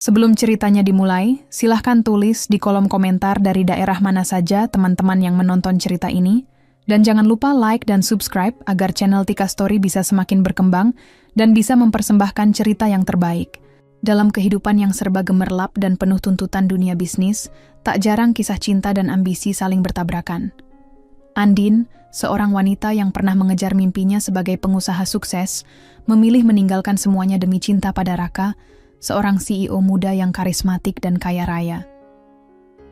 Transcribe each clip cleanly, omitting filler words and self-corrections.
Sebelum ceritanya dimulai, silahkan tulis di kolom komentar dari daerah mana saja teman-teman yang menonton cerita ini, dan jangan lupa like dan subscribe agar channel Tika Story bisa semakin berkembang dan bisa mempersembahkan cerita yang terbaik. Dalam kehidupan yang serba gemerlap dan penuh tuntutan dunia bisnis, tak jarang kisah cinta dan ambisi saling bertabrakan. Andin, seorang wanita yang pernah mengejar mimpinya sebagai pengusaha sukses, memilih meninggalkan semuanya demi cinta pada Raka, seorang CEO muda yang karismatik dan kaya raya.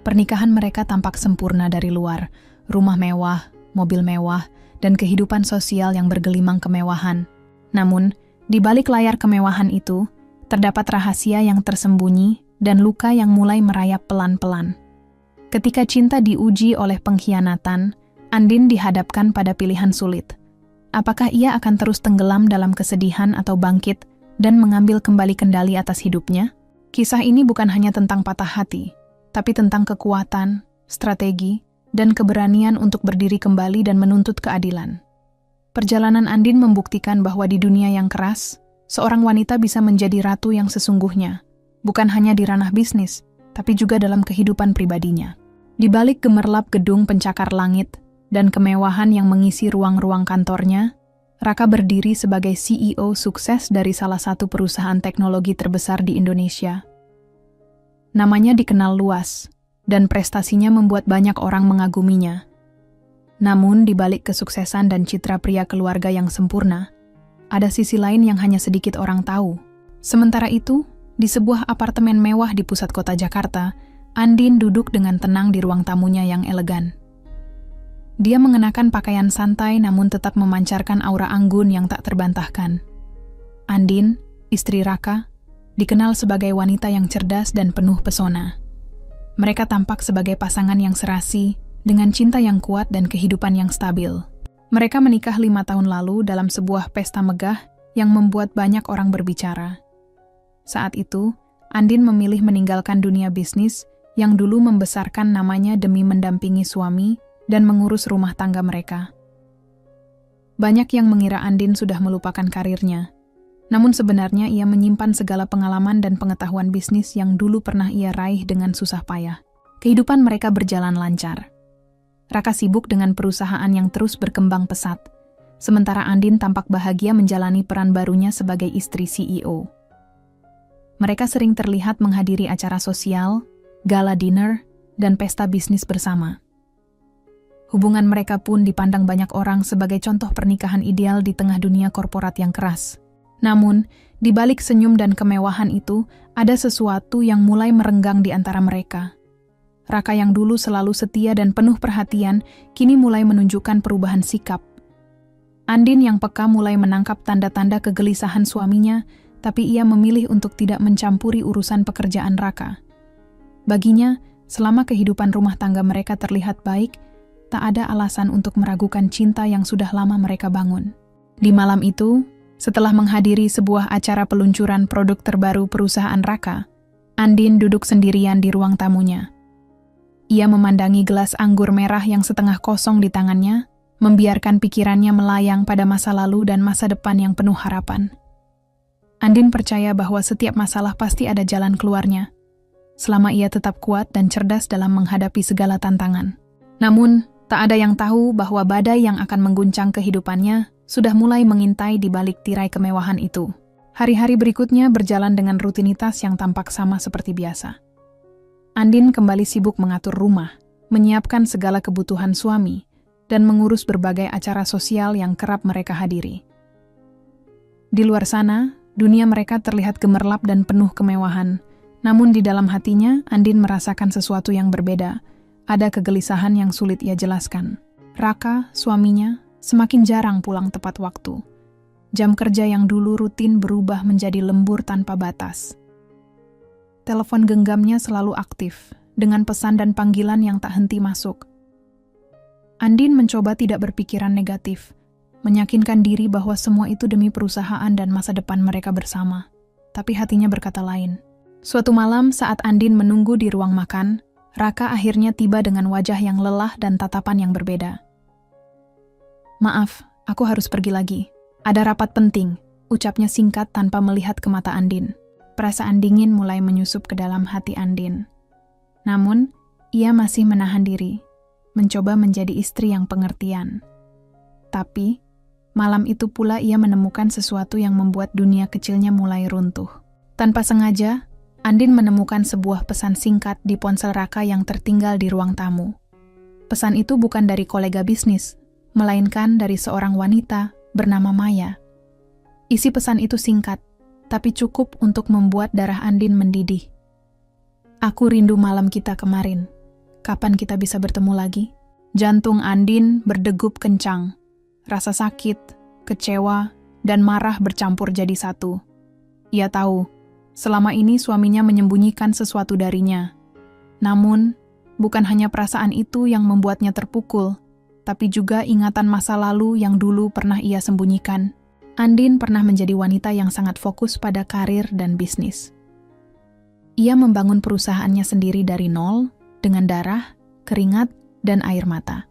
Pernikahan mereka tampak sempurna dari luar, rumah mewah, mobil mewah, dan kehidupan sosial yang bergelimang kemewahan. Namun, di balik layar kemewahan itu, terdapat rahasia yang tersembunyi dan luka yang mulai merayap pelan-pelan. Ketika cinta diuji oleh pengkhianatan, Andin dihadapkan pada pilihan sulit. Apakah ia akan terus tenggelam dalam kesedihan atau bangkit dan mengambil kembali kendali atas hidupnya? Kisah ini bukan hanya tentang patah hati, tapi tentang kekuatan, strategi, dan keberanian untuk berdiri kembali dan menuntut keadilan. Perjalanan Andin membuktikan bahwa di dunia yang keras, seorang wanita bisa menjadi ratu yang sesungguhnya, bukan hanya di ranah bisnis, tapi juga dalam kehidupan pribadinya. Di balik gemerlap gedung pencakar langit dan kemewahan yang mengisi ruang-ruang kantornya, Raka berdiri sebagai CEO sukses dari salah satu perusahaan teknologi terbesar di Indonesia. Namanya dikenal luas, dan prestasinya membuat banyak orang mengaguminya. Namun, di balik kesuksesan dan citra pria keluarga yang sempurna, ada sisi lain yang hanya sedikit orang tahu. Sementara itu, di sebuah apartemen mewah di pusat kota Jakarta, Andin duduk dengan tenang di ruang tamunya yang elegan. Dia mengenakan pakaian santai namun tetap memancarkan aura anggun yang tak terbantahkan. Andin, istri Raka, dikenal sebagai wanita yang cerdas dan penuh pesona. Mereka tampak sebagai pasangan yang serasi, dengan cinta yang kuat dan kehidupan yang stabil. Mereka menikah 5 tahun lalu dalam sebuah pesta megah yang membuat banyak orang berbicara. Saat itu, Andin memilih meninggalkan dunia bisnis yang dulu membesarkan namanya demi mendampingi suami dan mengurus rumah tangga mereka. Banyak yang mengira Andin sudah melupakan karirnya, namun sebenarnya ia menyimpan segala pengalaman dan pengetahuan bisnis yang dulu pernah ia raih dengan susah payah. Kehidupan mereka berjalan lancar. Raka sibuk dengan perusahaan yang terus berkembang pesat, sementara Andin tampak bahagia menjalani peran barunya sebagai istri CEO. Mereka sering terlihat menghadiri acara sosial, gala dinner, dan pesta bisnis bersama. Hubungan mereka pun dipandang banyak orang sebagai contoh pernikahan ideal di tengah dunia korporat yang keras. Namun, di balik senyum dan kemewahan itu, ada sesuatu yang mulai merenggang di antara mereka. Raka yang dulu selalu setia dan penuh perhatian, kini mulai menunjukkan perubahan sikap. Andin yang peka mulai menangkap tanda-tanda kegelisahan suaminya, tapi ia memilih untuk tidak mencampuri urusan pekerjaan Raka. Baginya, selama kehidupan rumah tangga mereka terlihat baik, tak ada alasan untuk meragukan cinta yang sudah lama mereka bangun. Di malam itu, setelah menghadiri sebuah acara peluncuran produk terbaru perusahaan Raka, Andin duduk sendirian di ruang tamunya. Ia memandangi gelas anggur merah yang setengah kosong di tangannya, membiarkan pikirannya melayang pada masa lalu dan masa depan yang penuh harapan. Andin percaya bahwa setiap masalah pasti ada jalan keluarnya, selama ia tetap kuat dan cerdas dalam menghadapi segala tantangan. Namun, tak ada yang tahu bahwa badai yang akan mengguncang kehidupannya sudah mulai mengintai di balik tirai kemewahan itu. Hari-hari berikutnya berjalan dengan rutinitas yang tampak sama seperti biasa. Andin kembali sibuk mengatur rumah, menyiapkan segala kebutuhan suami, dan mengurus berbagai acara sosial yang kerap mereka hadiri. Di luar sana, dunia mereka terlihat gemerlap dan penuh kemewahan, namun di dalam hatinya, Andin merasakan sesuatu yang berbeda. Ada kegelisahan yang sulit ia jelaskan. Raka, suaminya, semakin jarang pulang tepat waktu. Jam kerja yang dulu rutin berubah menjadi lembur tanpa batas. Telepon genggamnya selalu aktif, dengan pesan dan panggilan yang tak henti masuk. Andin mencoba tidak berpikiran negatif, meyakinkan diri bahwa semua itu demi perusahaan dan masa depan mereka bersama. Tapi hatinya berkata lain. Suatu malam saat Andin menunggu di ruang makan, Raka akhirnya tiba dengan wajah yang lelah dan tatapan yang berbeda. "Maaf, aku harus pergi lagi. Ada rapat penting," ucapnya singkat tanpa melihat ke mata Andin. perasaan dingin mulai menyusup ke dalam hati Andin. Namun, ia masih menahan diri, mencoba menjadi istri yang pengertian. Tapi, malam itu pula ia menemukan sesuatu yang membuat dunia kecilnya mulai runtuh. Tanpa sengaja, Andin menemukan sebuah pesan singkat di ponsel Raka yang tertinggal di ruang tamu. Pesan itu bukan dari kolega bisnis, melainkan dari seorang wanita bernama Maya. Isi pesan itu singkat, tapi cukup untuk membuat darah Andin mendidih. Aku rindu malam kita kemarin. Kapan kita bisa bertemu lagi? Jantung Andin berdegup kencang. Rasa sakit, kecewa, dan marah bercampur jadi satu. Ia tahu, selama ini suaminya menyembunyikan sesuatu darinya. Namun, bukan hanya perasaan itu yang membuatnya terpukul, tapi juga ingatan masa lalu yang dulu pernah ia sembunyikan. Andin pernah menjadi wanita yang sangat fokus pada karir dan bisnis. Ia membangun perusahaannya sendiri dari nol, dengan darah, keringat, dan air mata.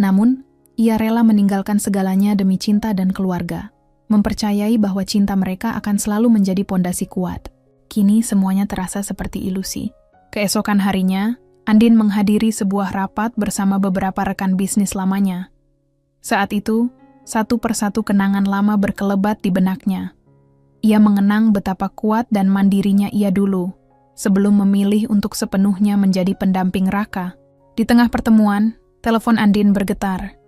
Namun, ia rela meninggalkan segalanya demi cinta dan keluarga, mempercayai bahwa cinta mereka akan selalu menjadi pondasi kuat. Kini semuanya terasa seperti ilusi. Keesokan harinya, Andin menghadiri sebuah rapat bersama beberapa rekan bisnis lamanya. Saat itu, satu persatu kenangan lama berkelebat di benaknya. Ia mengenang betapa kuat dan mandirinya ia dulu, sebelum memilih untuk sepenuhnya menjadi pendamping Raka. Di tengah pertemuan, telepon Andin bergetar.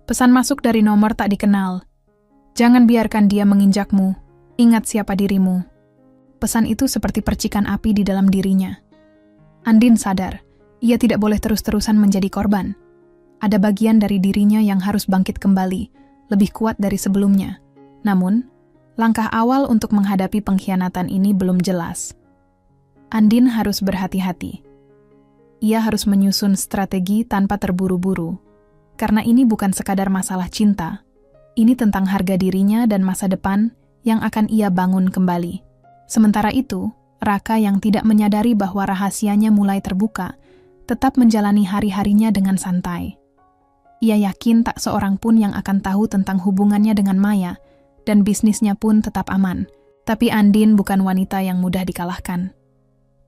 Pesan masuk dari nomor tak dikenal. Jangan biarkan dia menginjakmu, ingat siapa dirimu. Pesan itu seperti percikan api di dalam dirinya. Andin sadar, ia tidak boleh terus-terusan menjadi korban. Ada bagian dari dirinya yang harus bangkit kembali, lebih kuat dari sebelumnya. Namun, langkah awal untuk menghadapi pengkhianatan ini belum jelas. Andin harus berhati-hati. Ia harus menyusun strategi tanpa terburu-buru. Karena ini bukan sekadar masalah cinta. Ini tentang harga dirinya dan masa depan yang akan ia bangun kembali. Sementara itu, Raka yang tidak menyadari bahwa rahasianya mulai terbuka, tetap menjalani hari-harinya dengan santai. Ia yakin tak seorang pun yang akan tahu tentang hubungannya dengan Maya, dan bisnisnya pun tetap aman. Tapi Andin bukan wanita yang mudah dikalahkan.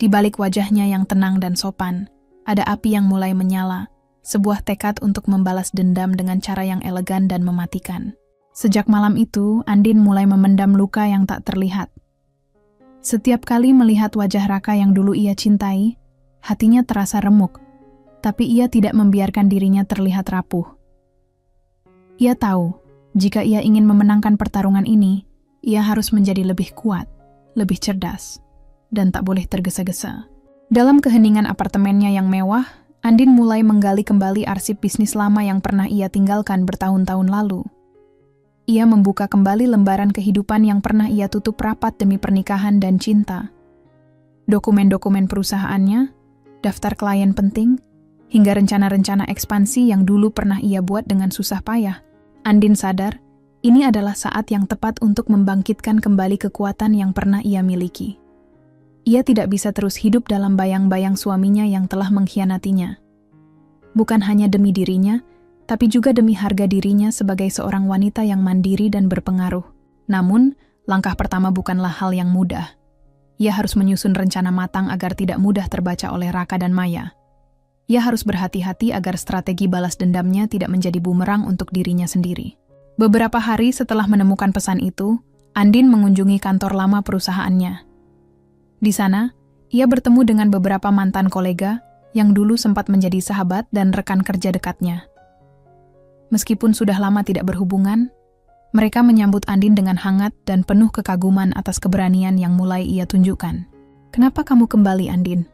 Di balik wajahnya yang tenang dan sopan, ada api yang mulai menyala, sebuah tekad untuk membalas dendam dengan cara yang elegan dan mematikan. Sejak malam itu, Andin mulai memendam luka yang tak terlihat. Setiap kali melihat wajah Raka yang dulu ia cintai, hatinya terasa remuk. Tapi ia tidak membiarkan dirinya terlihat rapuh. Ia tahu, jika ia ingin memenangkan pertarungan ini, ia harus menjadi lebih kuat, lebih cerdas, dan tak boleh tergesa-gesa. Dalam keheningan apartemennya yang mewah, Andin mulai menggali kembali arsip bisnis lama yang pernah ia tinggalkan bertahun-tahun lalu. Ia membuka kembali lembaran kehidupan yang pernah ia tutup rapat demi pernikahan dan cinta. Dokumen-dokumen perusahaannya, daftar klien penting, hingga rencana-rencana ekspansi yang dulu pernah ia buat dengan susah payah. Andin sadar, ini adalah saat yang tepat untuk membangkitkan kembali kekuatan yang pernah ia miliki. Ia tidak bisa terus hidup dalam bayang-bayang suaminya yang telah mengkhianatinya. Bukan hanya demi dirinya, tapi juga demi harga dirinya sebagai seorang wanita yang mandiri dan berpengaruh. Namun, langkah pertama bukanlah hal yang mudah. Ia harus menyusun rencana matang agar tidak mudah terbaca oleh Raka dan Maya. Ia harus berhati-hati agar strategi balas dendamnya tidak menjadi bumerang untuk dirinya sendiri. Beberapa hari setelah menemukan pesan itu, Andin mengunjungi kantor lama perusahaannya. Di sana, ia bertemu dengan beberapa mantan kolega yang dulu sempat menjadi sahabat dan rekan kerja dekatnya. Meskipun sudah lama tidak berhubungan, mereka menyambut Andin dengan hangat dan penuh kekaguman atas keberanian yang mulai ia tunjukkan. "Kenapa kamu kembali, Andin?"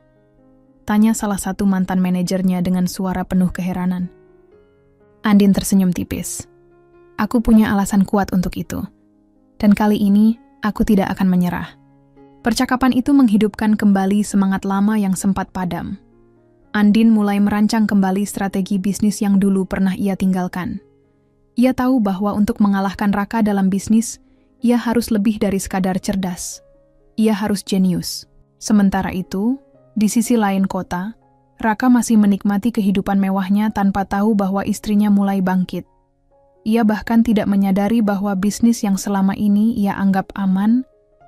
tanya salah satu mantan manajernya dengan suara penuh keheranan. Andin tersenyum tipis. "Aku punya alasan kuat untuk itu. Dan kali ini, aku tidak akan menyerah." Percakapan itu menghidupkan kembali semangat lama yang sempat padam. Andin mulai merancang kembali strategi bisnis yang dulu pernah ia tinggalkan. Ia tahu bahwa untuk mengalahkan Raka dalam bisnis, ia harus lebih dari sekadar cerdas. Ia harus jenius. Sementara itu, di sisi lain kota, Raka masih menikmati kehidupan mewahnya tanpa tahu bahwa istrinya mulai bangkit. Ia bahkan tidak menyadari bahwa bisnis yang selama ini ia anggap aman,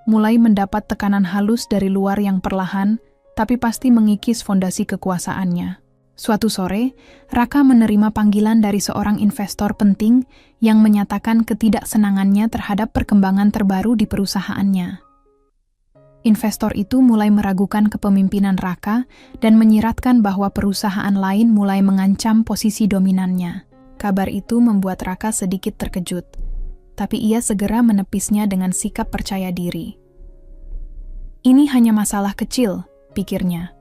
mulai mendapat tekanan halus dari luar yang perlahan, tapi pasti mengikis fondasi kekuasaannya. Suatu sore, Raka menerima panggilan dari seorang investor penting yang menyatakan ketidaksenangannya terhadap perkembangan terbaru di perusahaannya. Investor itu mulai meragukan kepemimpinan Raka dan menyiratkan bahwa perusahaan lain mulai mengancam posisi dominannya. Kabar itu membuat Raka sedikit terkejut, tapi ia segera menepisnya dengan sikap percaya diri. Ini hanya masalah kecil, pikirnya.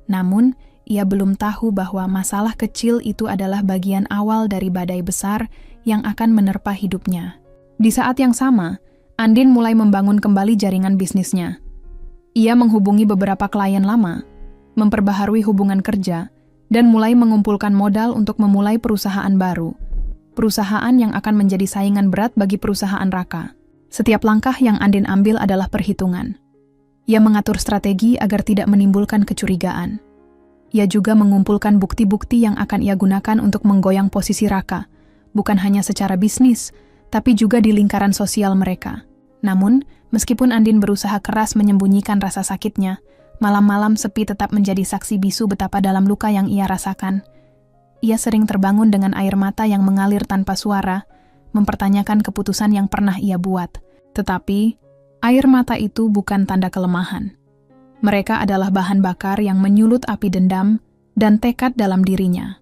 Namun, ia belum tahu bahwa masalah kecil itu adalah bagian awal dari badai besar yang akan menerpa hidupnya. Di saat yang sama, Andin mulai membangun kembali jaringan bisnisnya. Ia menghubungi beberapa klien lama, memperbaharui hubungan kerja, dan mulai mengumpulkan modal untuk memulai perusahaan baru. Perusahaan yang akan menjadi saingan berat bagi perusahaan Raka. Setiap langkah yang Andin ambil adalah perhitungan. Ia mengatur strategi agar tidak menimbulkan kecurigaan. Ia juga mengumpulkan bukti-bukti yang akan ia gunakan untuk menggoyang posisi Raka, bukan hanya secara bisnis, tapi juga di lingkaran sosial mereka. Namun, meskipun Andin berusaha keras menyembunyikan rasa sakitnya, malam-malam sepi tetap menjadi saksi bisu betapa dalam luka yang ia rasakan. Ia sering terbangun dengan air mata yang mengalir tanpa suara, mempertanyakan keputusan yang pernah ia buat. Tetapi, air mata itu bukan tanda kelemahan. Mereka adalah bahan bakar yang menyulut api dendam dan tekad dalam dirinya.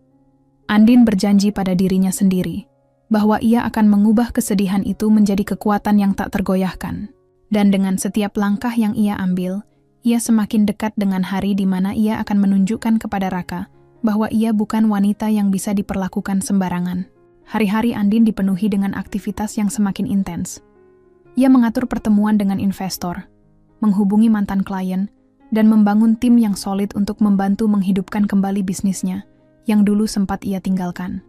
Andin berjanji pada dirinya sendiri bahwa ia akan mengubah kesedihan itu menjadi kekuatan yang tak tergoyahkan. Dan dengan setiap langkah yang ia ambil, ia semakin dekat dengan hari di mana ia akan menunjukkan kepada Raka bahwa ia bukan wanita yang bisa diperlakukan sembarangan. Hari-hari Andin dipenuhi dengan aktivitas yang semakin intens. Ia mengatur pertemuan dengan investor, menghubungi mantan klien, dan membangun tim yang solid untuk membantu menghidupkan kembali bisnisnya yang dulu sempat ia tinggalkan.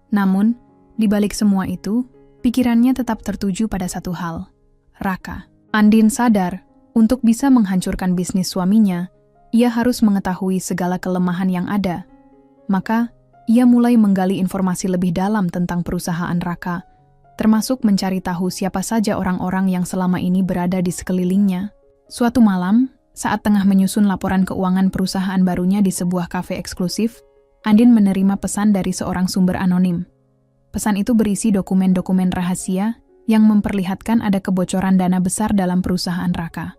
Namun, di balik semua itu, pikirannya tetap tertuju pada satu hal, Raka. Andin sadar, untuk bisa menghancurkan bisnis suaminya, ia harus mengetahui segala kelemahan yang ada. Maka, ia mulai menggali informasi lebih dalam tentang perusahaan Raka, termasuk mencari tahu siapa saja orang-orang yang selama ini berada di sekelilingnya. Suatu malam, saat tengah menyusun laporan keuangan perusahaan barunya di sebuah kafe eksklusif, Andin menerima pesan dari seorang sumber anonim. Pesan itu berisi dokumen-dokumen rahasia yang memperlihatkan ada kebocoran dana besar dalam perusahaan Raka.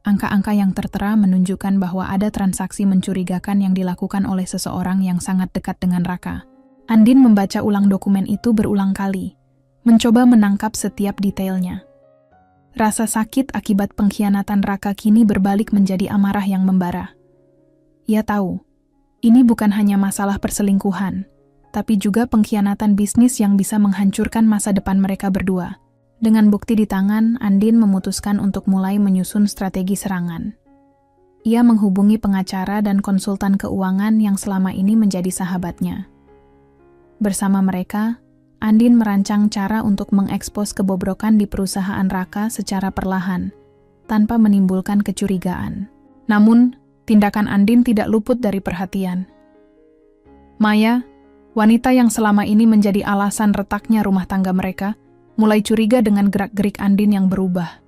Angka-angka yang tertera menunjukkan bahwa ada transaksi mencurigakan yang dilakukan oleh seseorang yang sangat dekat dengan Raka. Andin membaca ulang dokumen itu berulang kali, mencoba menangkap setiap detailnya. Rasa sakit akibat pengkhianatan Raka kini berbalik menjadi amarah yang membara. Ia tahu, ini bukan hanya masalah perselingkuhan, tapi juga pengkhianatan bisnis yang bisa menghancurkan masa depan mereka berdua. Dengan bukti di tangan, Andin memutuskan untuk mulai menyusun strategi serangan. Ia menghubungi pengacara dan konsultan keuangan yang selama ini menjadi sahabatnya. Bersama mereka, Andin merancang cara untuk mengekspos kebobrokan di perusahaan Raka secara perlahan, tanpa menimbulkan kecurigaan. Namun, tindakan Andin tidak luput dari perhatian. Maya, wanita yang selama ini menjadi alasan retaknya rumah tangga mereka, mulai curiga dengan gerak-gerik Andin yang berubah.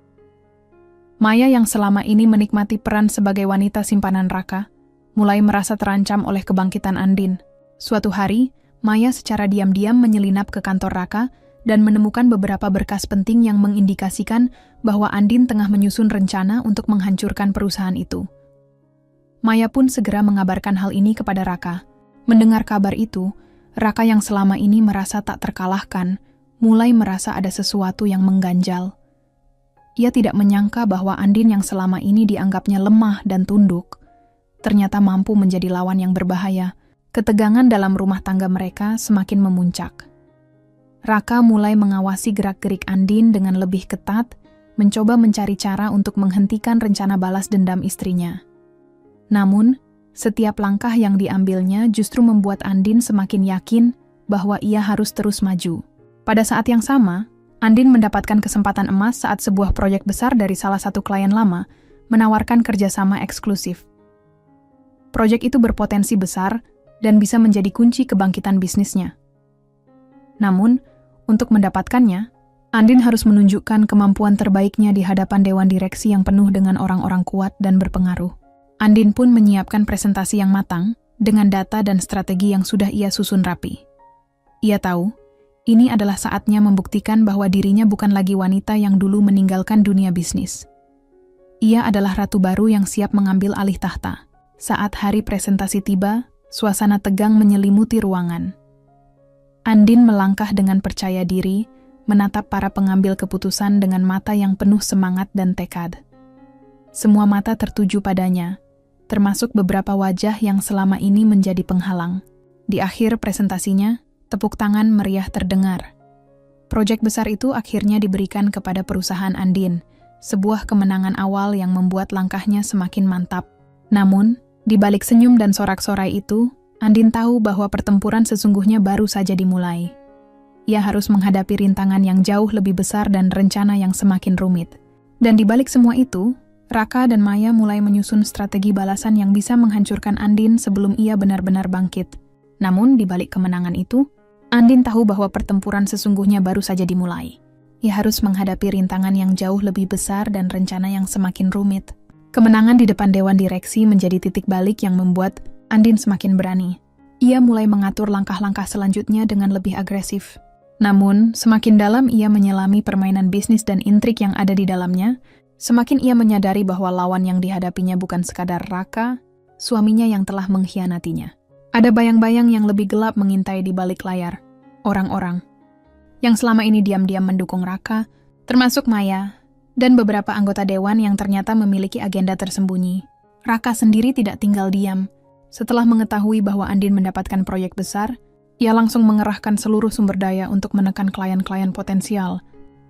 Maya yang selama ini menikmati peran sebagai wanita simpanan Raka, mulai merasa terancam oleh kebangkitan Andin. Suatu hari, Maya secara diam-diam menyelinap ke kantor Raka dan menemukan beberapa berkas penting yang mengindikasikan bahwa Andin tengah menyusun rencana untuk menghancurkan perusahaan itu. Maya pun segera mengabarkan hal ini kepada Raka. Mendengar kabar itu, Raka yang selama ini merasa tak terkalahkan, mulai merasa ada sesuatu yang mengganjal. Ia tidak menyangka bahwa Andin yang selama ini dianggapnya lemah dan tunduk, ternyata mampu menjadi lawan yang berbahaya. Ketegangan dalam rumah tangga mereka semakin memuncak. Raka mulai mengawasi gerak-gerik Andin dengan lebih ketat, mencoba mencari cara untuk menghentikan rencana balas dendam istrinya. Namun, setiap langkah yang diambilnya justru membuat Andin semakin yakin bahwa ia harus terus maju. Pada saat yang sama, Andin mendapatkan kesempatan emas saat sebuah proyek besar dari salah satu klien lama menawarkan kerjasama eksklusif. Proyek itu berpotensi besar dan bisa menjadi kunci kebangkitan bisnisnya. Namun, untuk mendapatkannya, Andin harus menunjukkan kemampuan terbaiknya di hadapan dewan direksi yang penuh dengan orang-orang kuat dan berpengaruh. Andin pun menyiapkan presentasi yang matang dengan data dan strategi yang sudah ia susun rapi. Ia tahu, ini adalah saatnya membuktikan bahwa dirinya bukan lagi wanita yang dulu meninggalkan dunia bisnis. Ia adalah ratu baru yang siap mengambil alih tahta. Saat hari presentasi tiba, suasana tegang menyelimuti ruangan. Andin melangkah dengan percaya diri, menatap para pengambil keputusan dengan mata yang penuh semangat dan tekad. Semua mata tertuju padanya, termasuk beberapa wajah yang selama ini menjadi penghalang. Di akhir presentasinya, tepuk tangan meriah terdengar. Proyek besar itu akhirnya diberikan kepada perusahaan Andin, sebuah kemenangan awal yang membuat langkahnya semakin mantap. Namun, di balik senyum dan sorak-sorai itu, Andin tahu bahwa pertempuran sesungguhnya baru saja dimulai. Ia harus menghadapi rintangan yang jauh lebih besar dan rencana yang semakin rumit. Dan di balik semua itu, Raka dan Maya mulai menyusun strategi balasan yang bisa menghancurkan Andin sebelum ia benar-benar bangkit. Namun, di balik kemenangan itu, Andin tahu bahwa pertempuran sesungguhnya baru saja dimulai. Ia harus menghadapi rintangan yang jauh lebih besar dan rencana yang semakin rumit. Kemenangan di depan dewan direksi menjadi titik balik yang membuat Andin semakin berani. Ia mulai mengatur langkah-langkah selanjutnya dengan lebih agresif. Namun, semakin dalam ia menyelami permainan bisnis dan intrik yang ada di dalamnya, semakin ia menyadari bahwa lawan yang dihadapinya bukan sekadar Raka, suaminya yang telah mengkhianatinya. Ada bayang-bayang yang lebih gelap mengintai di balik layar. Orang-orang yang selama ini diam-diam mendukung Raka, termasuk Maya, dan beberapa anggota dewan yang ternyata memiliki agenda tersembunyi. Raka sendiri tidak tinggal diam. Setelah mengetahui bahwa Andin mendapatkan proyek besar, ia langsung mengerahkan seluruh sumber daya untuk menekan klien-klien potensial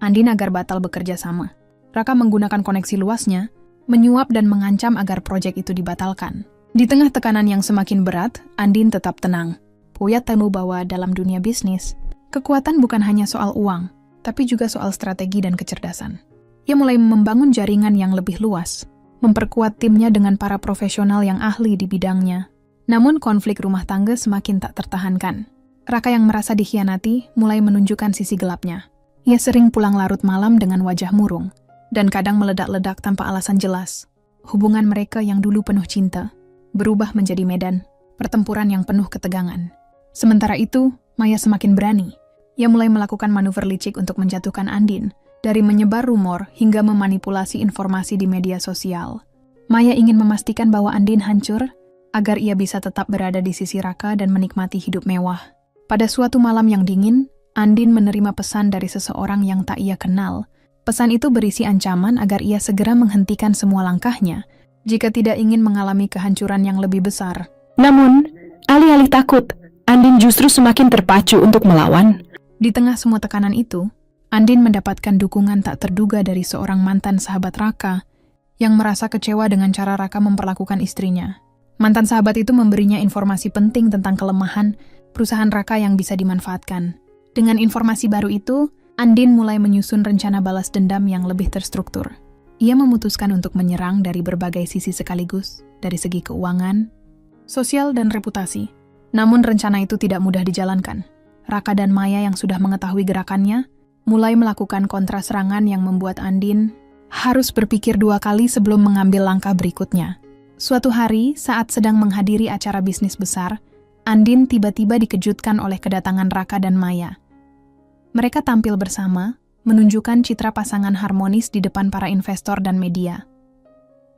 Andin agar batal bekerja sama. Raka menggunakan koneksi luasnya, menyuap dan mengancam agar proyek itu dibatalkan. Di tengah tekanan yang semakin berat, Andin tetap tenang. Puyat tahu bahwa dalam dunia bisnis, kekuatan bukan hanya soal uang, tapi juga soal strategi dan kecerdasan. Ia mulai membangun jaringan yang lebih luas, memperkuat timnya dengan para profesional yang ahli di bidangnya. Namun konflik rumah tangga semakin tak tertahankan. Raka yang merasa dikhianati mulai menunjukkan sisi gelapnya. Ia sering pulang larut malam dengan wajah murung, dan kadang meledak-ledak tanpa alasan jelas. Hubungan mereka yang dulu penuh cinta, berubah menjadi medan pertempuran yang penuh ketegangan. Sementara itu, Maya semakin berani. Ia mulai melakukan manuver licik untuk menjatuhkan Andin, dari menyebar rumor hingga memanipulasi informasi di media sosial. Maya ingin memastikan bahwa Andin hancur, agar ia bisa tetap berada di sisi Raka dan menikmati hidup mewah. Pada suatu malam yang dingin, Andin menerima pesan dari seseorang yang tak ia kenal. Pesan itu berisi ancaman agar ia segera menghentikan semua langkahnya, jika tidak ingin mengalami kehancuran yang lebih besar. Namun, alih-alih takut, Andin justru semakin terpacu untuk melawan. Di tengah semua tekanan itu, Andin mendapatkan dukungan tak terduga dari seorang mantan sahabat Raka, yang merasa kecewa dengan cara Raka memperlakukan istrinya. Mantan sahabat itu memberinya informasi penting tentang kelemahan perusahaan Raka yang bisa dimanfaatkan. Dengan informasi baru itu, Andin mulai menyusun rencana balas dendam yang lebih terstruktur. Ia memutuskan untuk menyerang dari berbagai sisi sekaligus, dari segi keuangan, sosial, dan reputasi. Namun rencana itu tidak mudah dijalankan. Raka dan Maya yang sudah mengetahui gerakannya, mulai melakukan kontraserangan yang membuat Andin harus berpikir dua kali sebelum mengambil langkah berikutnya. Suatu hari, saat sedang menghadiri acara bisnis besar, Andin tiba-tiba dikejutkan oleh kedatangan Raka dan Maya. Mereka tampil bersama, menunjukkan citra pasangan harmonis di depan para investor dan media.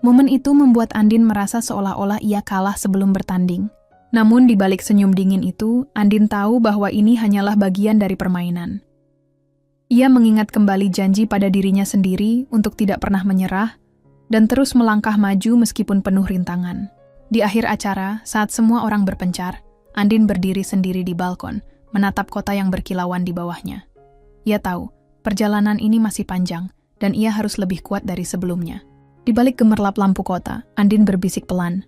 Momen itu membuat Andin merasa seolah-olah ia kalah sebelum bertanding. Namun di balik senyum dingin itu, Andin tahu bahwa ini hanyalah bagian dari permainan. Ia mengingat kembali janji pada dirinya sendiri untuk tidak pernah menyerah, dan terus melangkah maju meskipun penuh rintangan. Di akhir acara, saat semua orang berpencar, Andin berdiri sendiri di balkon, menatap kota yang berkilauan di bawahnya. Ia tahu, perjalanan ini masih panjang, dan ia harus lebih kuat dari sebelumnya. Di balik gemerlap lampu kota, Andin berbisik pelan.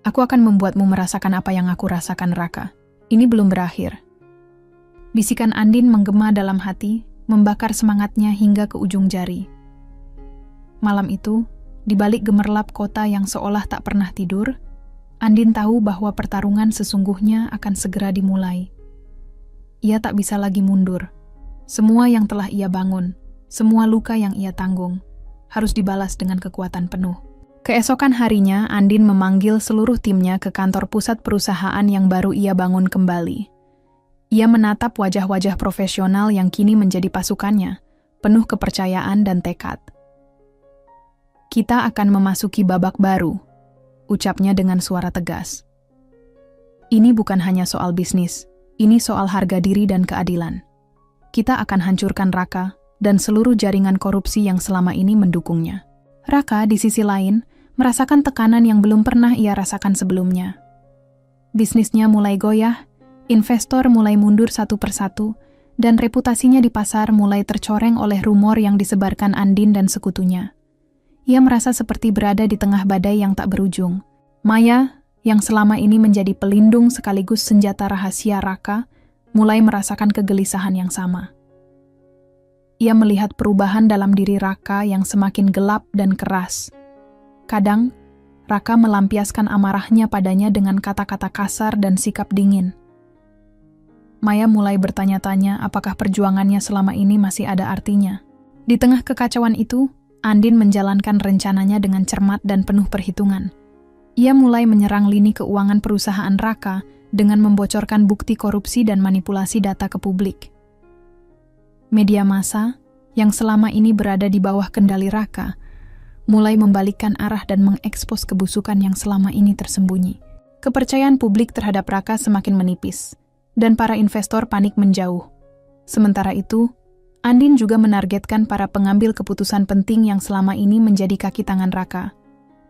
"Aku akan membuatmu merasakan apa yang aku rasakan, Raka. Ini belum berakhir." Bisikan Andin menggema dalam hati, membakar semangatnya hingga ke ujung jari. Malam itu, di balik gemerlap kota yang seolah tak pernah tidur, Andin tahu bahwa pertarungan sesungguhnya akan segera dimulai. Ia tak bisa lagi mundur. Semua yang telah ia bangun, semua luka yang ia tanggung, harus dibalas dengan kekuatan penuh. Keesokan harinya, Andin memanggil seluruh timnya ke kantor pusat perusahaan yang baru ia bangun kembali. Ia menatap wajah-wajah profesional yang kini menjadi pasukannya, penuh kepercayaan dan tekad. "Kita akan memasuki babak baru," ucapnya dengan suara tegas. "Ini bukan hanya soal bisnis, ini soal harga diri dan keadilan. Kita akan hancurkan Raka dan seluruh jaringan korupsi yang selama ini mendukungnya." Raka, di sisi lain, merasakan tekanan yang belum pernah ia rasakan sebelumnya. Bisnisnya mulai goyah, investor mulai mundur satu persatu, dan reputasinya di pasar mulai tercoreng oleh rumor yang disebarkan Andin dan sekutunya. Ia merasa seperti berada di tengah badai yang tak berujung. Maya, yang selama ini menjadi pelindung sekaligus senjata rahasia Raka, mulai merasakan kegelisahan yang sama. Ia melihat perubahan dalam diri Raka yang semakin gelap dan keras. Kadang, Raka melampiaskan amarahnya padanya dengan kata-kata kasar dan sikap dingin. Maya mulai bertanya-tanya apakah perjuangannya selama ini masih ada artinya. Di tengah kekacauan itu, Andin menjalankan rencananya dengan cermat dan penuh perhitungan. Ia mulai menyerang lini keuangan perusahaan Raka dengan membocorkan bukti korupsi dan manipulasi data ke publik. Media massa, yang selama ini berada di bawah kendali Raka, mulai membalikkan arah dan mengekspos kebusukan yang selama ini tersembunyi. Kepercayaan publik terhadap Raka semakin menipis, dan para investor panik menjauh. Sementara itu, Andin juga menargetkan para pengambil keputusan penting yang selama ini menjadi kaki tangan Raka,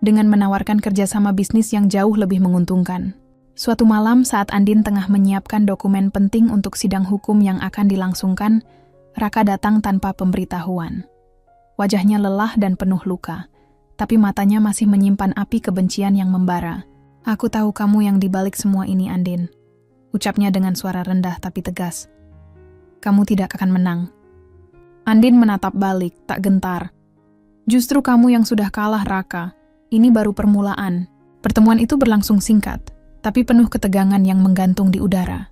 dengan menawarkan kerjasama bisnis yang jauh lebih menguntungkan. Suatu malam saat Andin tengah menyiapkan dokumen penting untuk sidang hukum yang akan dilangsungkan, Raka datang tanpa pemberitahuan. Wajahnya lelah dan penuh luka, tapi matanya masih menyimpan api kebencian yang membara. "Aku tahu kamu yang dibalik semua ini, Andin," ucapnya dengan suara rendah tapi tegas. "Kamu tidak akan menang." Andin menatap balik, tak gentar. "Justru kamu yang sudah kalah, Raka. Ini baru permulaan." Pertemuan itu berlangsung singkat, tapi penuh ketegangan yang menggantung di udara.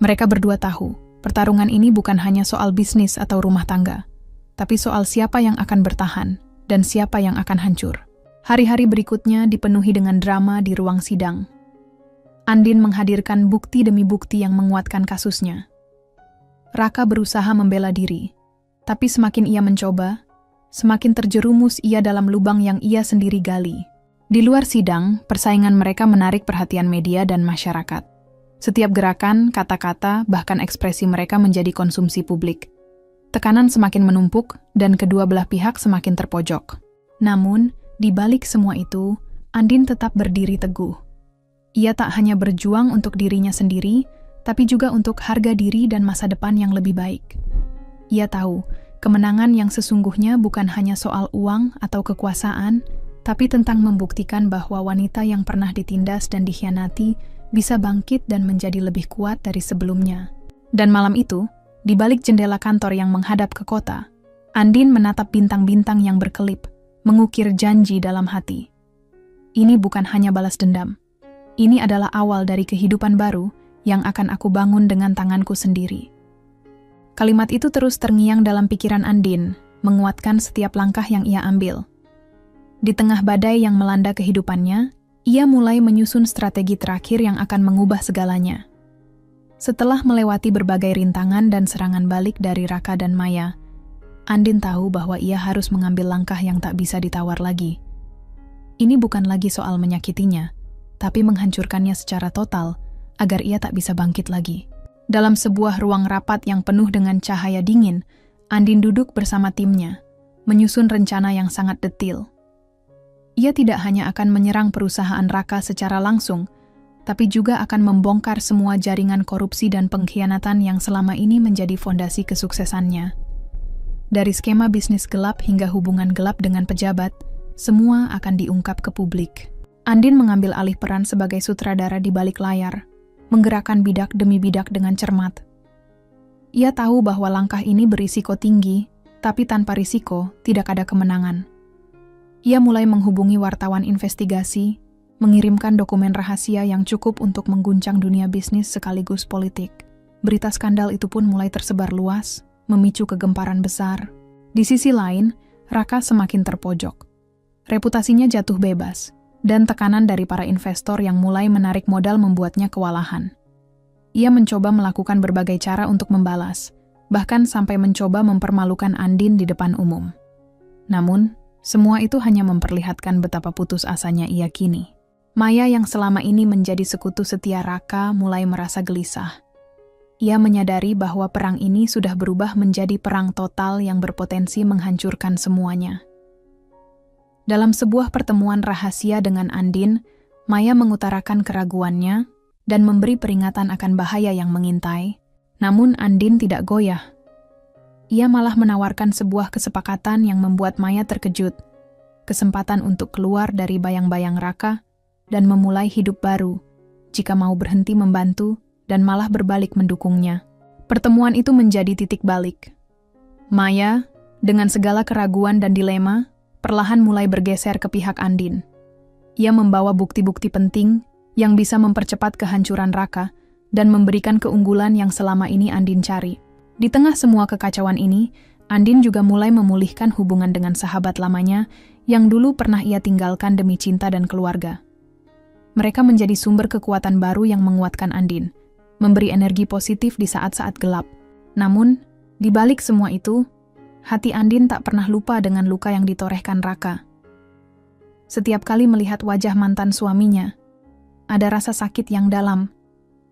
Mereka berdua tahu, pertarungan ini bukan hanya soal bisnis atau rumah tangga, tapi soal siapa yang akan bertahan dan siapa yang akan hancur. Hari-hari berikutnya dipenuhi dengan drama di ruang sidang. Andin menghadirkan bukti demi bukti yang menguatkan kasusnya. Raka berusaha membela diri, tapi semakin ia mencoba, semakin terjerumus ia dalam lubang yang ia sendiri gali. Di luar sidang, persaingan mereka menarik perhatian media dan masyarakat. Setiap gerakan, kata-kata, bahkan ekspresi mereka menjadi konsumsi publik. Tekanan semakin menumpuk, dan kedua belah pihak semakin terpojok. Namun, di balik semua itu, Andin tetap berdiri teguh. Ia tak hanya berjuang untuk dirinya sendiri, tapi juga untuk harga diri dan masa depan yang lebih baik. Ia tahu, kemenangan yang sesungguhnya bukan hanya soal uang atau kekuasaan, tapi tentang membuktikan bahwa wanita yang pernah ditindas dan dikhianati bisa bangkit dan menjadi lebih kuat dari sebelumnya. Dan malam itu, di balik jendela kantor yang menghadap ke kota, Andin menatap bintang-bintang yang berkelip, mengukir janji dalam hati. Ini bukan hanya balas dendam. Ini adalah awal dari kehidupan baru yang akan aku bangun dengan tanganku sendiri. Kalimat itu terus terngiang dalam pikiran Andin, menguatkan setiap langkah yang ia ambil. Di tengah badai yang melanda kehidupannya, ia mulai menyusun strategi terakhir yang akan mengubah segalanya. Setelah melewati berbagai rintangan dan serangan balik dari Raka dan Maya, Andin tahu bahwa ia harus mengambil langkah yang tak bisa ditawar lagi. Ini bukan lagi soal menyakitinya, tapi menghancurkannya secara total agar ia tak bisa bangkit lagi. Dalam sebuah ruang rapat yang penuh dengan cahaya dingin, Andin duduk bersama timnya, menyusun rencana yang sangat detil. Ia tidak hanya akan menyerang perusahaan Raka secara langsung, tapi juga akan membongkar semua jaringan korupsi dan pengkhianatan yang selama ini menjadi fondasi kesuksesannya. Dari skema bisnis gelap hingga hubungan gelap dengan pejabat, semua akan diungkap ke publik. Andin mengambil alih peran sebagai sutradara di balik layar, menggerakkan bidak demi bidak dengan cermat. Ia tahu bahwa langkah ini berisiko tinggi, tapi tanpa risiko tidak ada kemenangan. Ia mulai menghubungi wartawan investigasi, mengirimkan dokumen rahasia yang cukup untuk mengguncang dunia bisnis sekaligus politik. Berita skandal itu pun mulai tersebar luas, memicu kegemparan besar. Di sisi lain, Raka semakin terpojok. Reputasinya jatuh bebas, dan tekanan dari para investor yang mulai menarik modal membuatnya kewalahan. Ia mencoba melakukan berbagai cara untuk membalas, bahkan sampai mencoba mempermalukan Andin di depan umum. Namun, semua itu hanya memperlihatkan betapa putus asanya ia kini. Maya yang selama ini menjadi sekutu setia Raka mulai merasa gelisah. Ia menyadari bahwa perang ini sudah berubah menjadi perang total yang berpotensi menghancurkan semuanya. Dalam sebuah pertemuan rahasia dengan Andin, Maya mengutarakan keraguannya dan memberi peringatan akan bahaya yang mengintai. Namun Andin tidak goyah. Ia malah menawarkan sebuah kesepakatan yang membuat Maya terkejut. Kesempatan untuk keluar dari bayang-bayang Raka dan memulai hidup baru jika mau berhenti membantu dan malah berbalik mendukungnya. Pertemuan itu menjadi titik balik. Maya, dengan segala keraguan dan dilema, perlahan mulai bergeser ke pihak Andin. Ia membawa bukti-bukti penting yang bisa mempercepat kehancuran Raka dan memberikan keunggulan yang selama ini Andin cari. Di tengah semua kekacauan ini, Andin juga mulai memulihkan hubungan dengan sahabat lamanya yang dulu pernah ia tinggalkan demi cinta dan keluarga. Mereka menjadi sumber kekuatan baru yang menguatkan Andin, memberi energi positif di saat-saat gelap. Namun, di balik semua itu, hati Andin tak pernah lupa dengan luka yang ditorehkan Raka. Setiap kali melihat wajah mantan suaminya, ada rasa sakit yang dalam,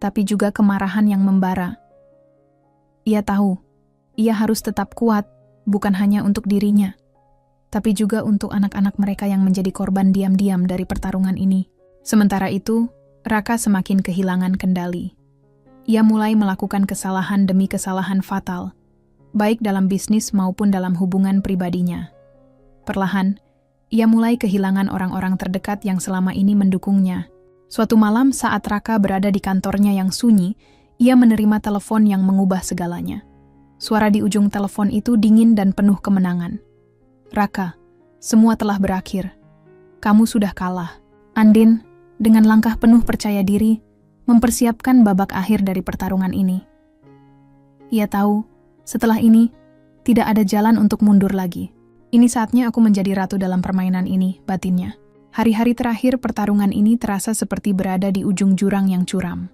tapi juga kemarahan yang membara. Ia tahu, ia harus tetap kuat, bukan hanya untuk dirinya, tapi juga untuk anak-anak mereka yang menjadi korban diam-diam dari pertarungan ini. Sementara itu, Raka semakin kehilangan kendali. Ia mulai melakukan kesalahan demi kesalahan fatal, baik dalam bisnis maupun dalam hubungan pribadinya. Perlahan, ia mulai kehilangan orang-orang terdekat yang selama ini mendukungnya. Suatu malam saat Raka berada di kantornya yang sunyi, ia menerima telepon yang mengubah segalanya. Suara di ujung telepon itu dingin dan penuh kemenangan. "Raka, semua telah berakhir. Kamu sudah kalah." Andin, dengan langkah penuh percaya diri, mempersiapkan babak akhir dari pertarungan ini. Ia tahu, setelah ini, tidak ada jalan untuk mundur lagi. "Ini saatnya aku menjadi ratu dalam permainan ini," batinnya. Hari-hari terakhir pertarungan ini terasa seperti berada di ujung jurang yang curam.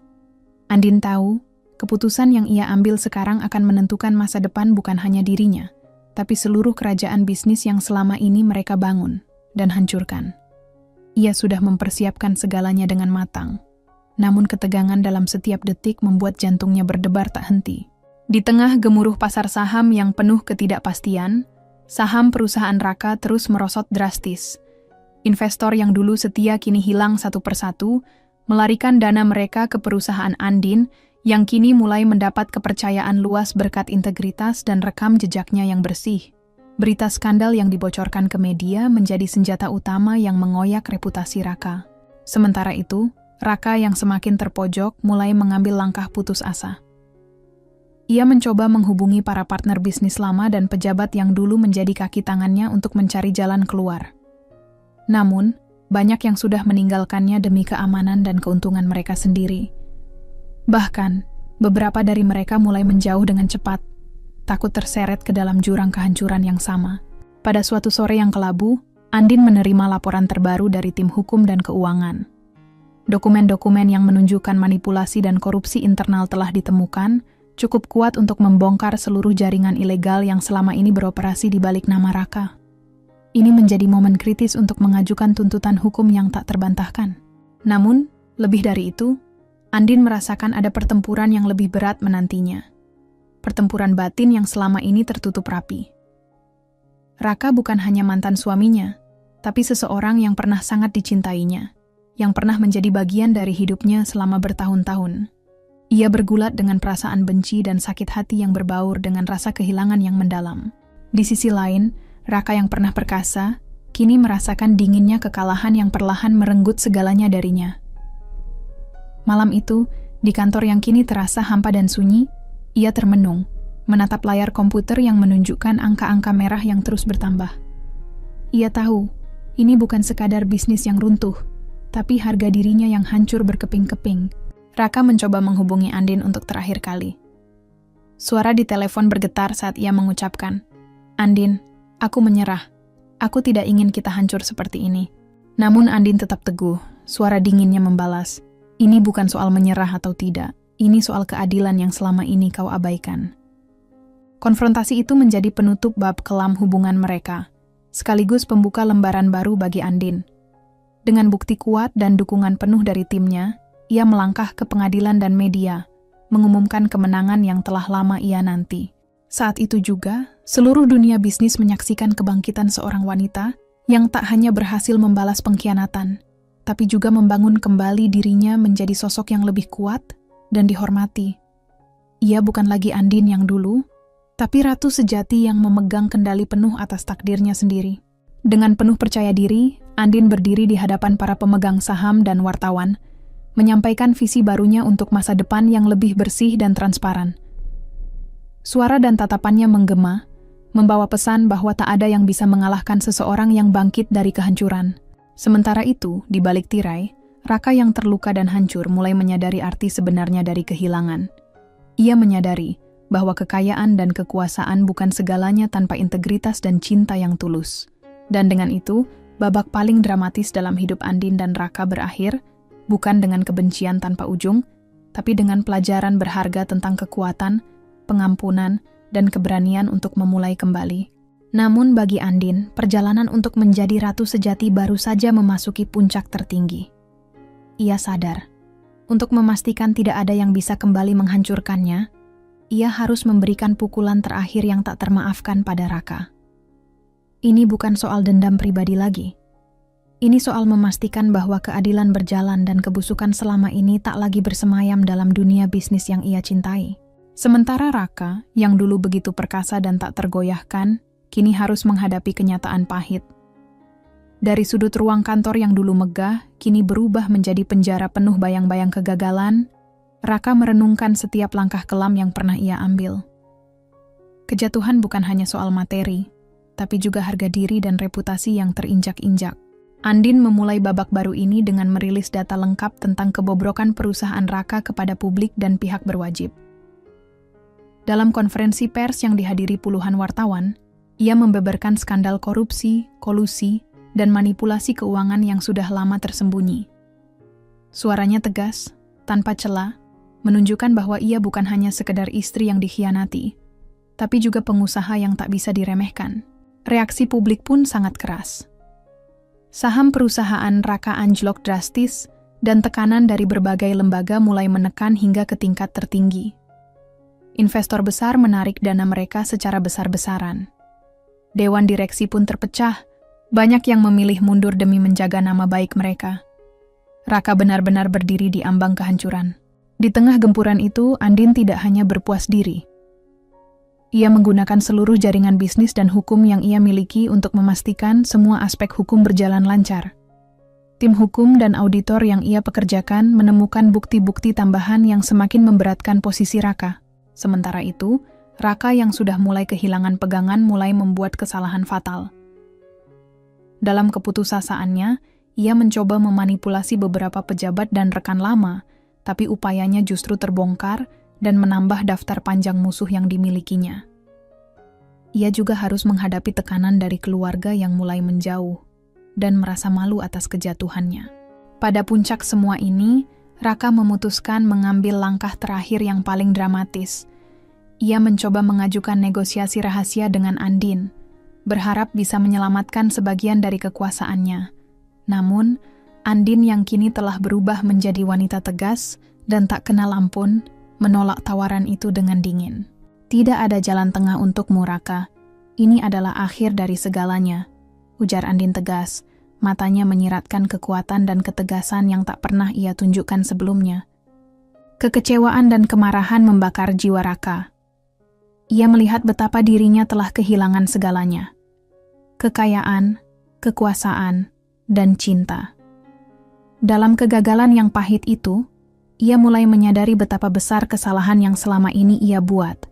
Andin tahu, keputusan yang ia ambil sekarang akan menentukan masa depan bukan hanya dirinya, tapi seluruh kerajaan bisnis yang selama ini mereka bangun dan hancurkan. Ia sudah mempersiapkan segalanya dengan matang, namun ketegangan dalam setiap detik membuat jantungnya berdebar tak henti. Di tengah gemuruh pasar saham yang penuh ketidakpastian, saham perusahaan Raka terus merosot drastis. Investor yang dulu setia kini hilang satu persatu, melarikan dana mereka ke perusahaan Andin yang kini mulai mendapat kepercayaan luas berkat integritas dan rekam jejaknya yang bersih. Berita skandal yang dibocorkan ke media menjadi senjata utama yang mengoyak reputasi Raka. Sementara itu, Raka yang semakin terpojok mulai mengambil langkah putus asa. Ia mencoba menghubungi para partner bisnis lama dan pejabat yang dulu menjadi kaki tangannya untuk mencari jalan keluar. Namun, banyak yang sudah meninggalkannya demi keamanan dan keuntungan mereka sendiri. Bahkan, beberapa dari mereka mulai menjauh dengan cepat, takut terseret ke dalam jurang kehancuran yang sama. Pada suatu sore yang kelabu, Andin menerima laporan terbaru dari tim hukum dan keuangan. Dokumen-dokumen yang menunjukkan manipulasi dan korupsi internal telah ditemukan, cukup kuat untuk membongkar seluruh jaringan ilegal yang selama ini beroperasi di balik nama Raka. Ini menjadi momen kritis untuk mengajukan tuntutan hukum yang tak terbantahkan. Namun, lebih dari itu, Andin merasakan ada pertempuran yang lebih berat menantinya. Pertempuran batin yang selama ini tertutup rapi. Raka bukan hanya mantan suaminya, tapi seseorang yang pernah sangat dicintainya, yang pernah menjadi bagian dari hidupnya selama bertahun-tahun. Ia bergulat dengan perasaan benci dan sakit hati yang berbaur dengan rasa kehilangan yang mendalam. Di sisi lain, Raka yang pernah perkasa, kini merasakan dinginnya kekalahan yang perlahan merenggut segalanya darinya. Malam itu, di kantor yang kini terasa hampa dan sunyi, ia termenung, menatap layar komputer yang menunjukkan angka-angka merah yang terus bertambah. Ia tahu, ini bukan sekadar bisnis yang runtuh, tapi harga dirinya yang hancur berkeping-keping. Raka mencoba menghubungi Andin untuk terakhir kali. Suara di telepon bergetar saat ia mengucapkan, "Andin, aku menyerah. Aku tidak ingin kita hancur seperti ini." Namun Andin tetap teguh. Suara dinginnya membalas, "Ini bukan soal menyerah atau tidak. Ini soal keadilan yang selama ini kau abaikan." Konfrontasi itu menjadi penutup bab kelam hubungan mereka, sekaligus pembuka lembaran baru bagi Andin. Dengan bukti kuat dan dukungan penuh dari timnya, ia melangkah ke pengadilan dan media, mengumumkan kemenangan yang telah lama ia nanti. Saat itu juga, seluruh dunia bisnis menyaksikan kebangkitan seorang wanita yang tak hanya berhasil membalas pengkhianatan, tapi juga membangun kembali dirinya menjadi sosok yang lebih kuat dan dihormati. Ia bukan lagi Andin yang dulu, tapi ratu sejati yang memegang kendali penuh atas takdirnya sendiri. Dengan penuh percaya diri, Andin berdiri di hadapan para pemegang saham dan wartawan, menyampaikan visi barunya untuk masa depan yang lebih bersih dan transparan. Suara dan tatapannya menggema, membawa pesan bahwa tak ada yang bisa mengalahkan seseorang yang bangkit dari kehancuran. Sementara itu, di balik tirai, Raka yang terluka dan hancur mulai menyadari arti sebenarnya dari kehilangan. Ia menyadari bahwa kekayaan dan kekuasaan bukan segalanya tanpa integritas dan cinta yang tulus. Dan dengan itu, babak paling dramatis dalam hidup Andin dan Raka berakhir, bukan dengan kebencian tanpa ujung, tapi dengan pelajaran berharga tentang kekuatan, pengampunan, dan keberanian untuk memulai kembali. Namun bagi Andin, perjalanan untuk menjadi ratu sejati baru saja memasuki puncak tertinggi. Ia sadar, untuk memastikan tidak ada yang bisa kembali menghancurkannya, ia harus memberikan pukulan terakhir yang tak termaafkan pada Raka. Ini bukan soal dendam pribadi lagi. Ini soal memastikan bahwa keadilan berjalan dan kebusukan selama ini tak lagi bersemayam dalam dunia bisnis yang ia cintai. Sementara Raka, yang dulu begitu perkasa dan tak tergoyahkan, kini harus menghadapi kenyataan pahit. Dari sudut ruang kantor yang dulu megah, kini berubah menjadi penjara penuh bayang-bayang kegagalan. Raka merenungkan setiap langkah kelam yang pernah ia ambil. Kejatuhan bukan hanya soal materi, tapi juga harga diri dan reputasi yang terinjak-injak. Andin memulai babak baru ini dengan merilis data lengkap tentang kebobrokan perusahaan Raka kepada publik dan pihak berwajib. Dalam konferensi pers yang dihadiri puluhan wartawan, ia membeberkan skandal korupsi, kolusi, dan manipulasi keuangan yang sudah lama tersembunyi. Suaranya tegas, tanpa cela, menunjukkan bahwa ia bukan hanya sekedar istri yang dikhianati, tapi juga pengusaha yang tak bisa diremehkan. Reaksi publik pun sangat keras. Saham perusahaan Raka anjlok drastis dan tekanan dari berbagai lembaga mulai menekan hingga ke tingkat tertinggi. Investor besar menarik dana mereka secara besar-besaran. Dewan direksi pun terpecah, banyak yang memilih mundur demi menjaga nama baik mereka. Raka benar-benar berdiri di ambang kehancuran. Di tengah gempuran itu, Andin tidak hanya berpuas diri. Ia menggunakan seluruh jaringan bisnis dan hukum yang ia miliki untuk memastikan semua aspek hukum berjalan lancar. Tim hukum dan auditor yang ia pekerjakan menemukan bukti-bukti tambahan yang semakin memberatkan posisi Raka. Sementara itu, Raka yang sudah mulai kehilangan pegangan mulai membuat kesalahan fatal. Dalam keputusasaannya, ia mencoba memanipulasi beberapa pejabat dan rekan lama, tapi upayanya justru terbongkar dan menambah daftar panjang musuh yang dimilikinya. Ia juga harus menghadapi tekanan dari keluarga yang mulai menjauh dan merasa malu atas kejatuhannya. Pada puncak semua ini, Raka memutuskan mengambil langkah terakhir yang paling dramatis. Ia mencoba mengajukan negosiasi rahasia dengan Andin, berharap bisa menyelamatkan sebagian dari kekuasaannya. Namun, Andin yang kini telah berubah menjadi wanita tegas dan tak kenal ampun, menolak tawaran itu dengan dingin. Tidak ada jalan tengah untukmu, Raka. Ini adalah akhir dari segalanya, ujar Andin tegas, matanya menyiratkan kekuatan dan ketegasan yang tak pernah ia tunjukkan sebelumnya. Kekecewaan dan kemarahan membakar jiwa Raka. Ia melihat betapa dirinya telah kehilangan segalanya. Kekayaan, kekuasaan, dan cinta. Dalam kegagalan yang pahit itu, ia mulai menyadari betapa besar kesalahan yang selama ini ia buat.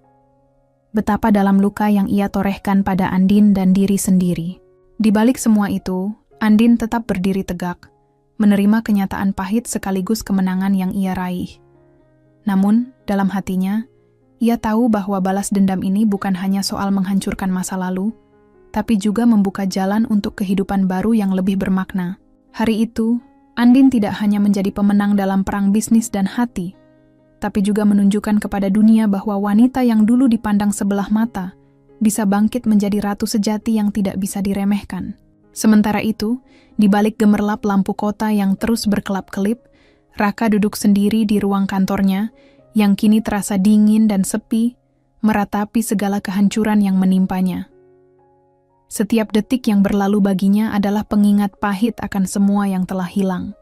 Betapa dalam luka yang ia torehkan pada Andin dan diri sendiri. Di balik semua itu, Andin tetap berdiri tegak, menerima kenyataan pahit sekaligus kemenangan yang ia raih. Namun, dalam hatinya, Ia tahu bahwa balas dendam ini bukan hanya soal menghancurkan masa lalu, tapi juga membuka jalan untuk kehidupan baru yang lebih bermakna. Hari itu, Andin tidak hanya menjadi pemenang dalam perang bisnis dan hati, tapi juga menunjukkan kepada dunia bahwa wanita yang dulu dipandang sebelah mata bisa bangkit menjadi ratu sejati yang tidak bisa diremehkan. Sementara itu, di balik gemerlap lampu kota yang terus berkelap-kelip, Raka duduk sendiri di ruang kantornya yang kini terasa dingin dan sepi, meratapi segala kehancuran yang menimpanya. Setiap detik yang berlalu baginya adalah pengingat pahit akan semua yang telah hilang.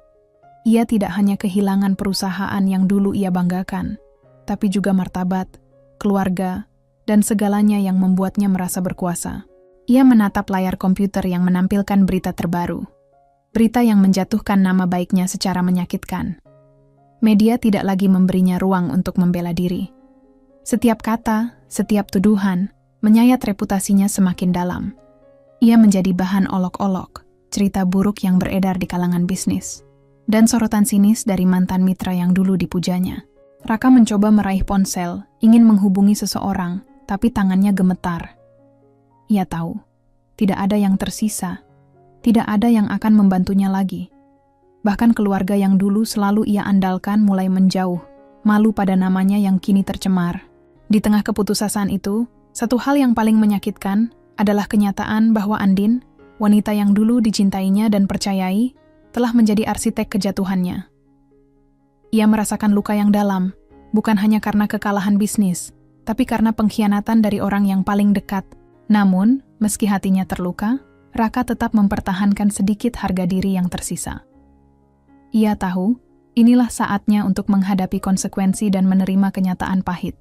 Ia tidak hanya kehilangan perusahaan yang dulu ia banggakan, tapi juga martabat, keluarga, dan segalanya yang membuatnya merasa berkuasa. Ia menatap layar komputer yang menampilkan berita terbaru. Berita yang menjatuhkan nama baiknya secara menyakitkan. Media tidak lagi memberinya ruang untuk membela diri. Setiap kata, setiap tuduhan, menyayat reputasinya semakin dalam. Ia menjadi bahan olok-olok, cerita buruk yang beredar di kalangan bisnis, dan sorotan sinis dari mantan mitra yang dulu dipujanya. Raka mencoba meraih ponsel, ingin menghubungi seseorang, tapi tangannya gemetar. Ia tahu, tidak ada yang tersisa, tidak ada yang akan membantunya lagi. Bahkan keluarga yang dulu selalu ia andalkan mulai menjauh, malu pada namanya yang kini tercemar. Di tengah keputusasaan itu, satu hal yang paling menyakitkan adalah kenyataan bahwa Andin, wanita yang dulu dicintainya dan percayai, telah menjadi arsitek kejatuhannya. Ia merasakan luka yang dalam, bukan hanya karena kekalahan bisnis, tapi karena pengkhianatan dari orang yang paling dekat. Namun, meski hatinya terluka, Raka tetap mempertahankan sedikit harga diri yang tersisa. Ia tahu, inilah saatnya untuk menghadapi konsekuensi dan menerima kenyataan pahit.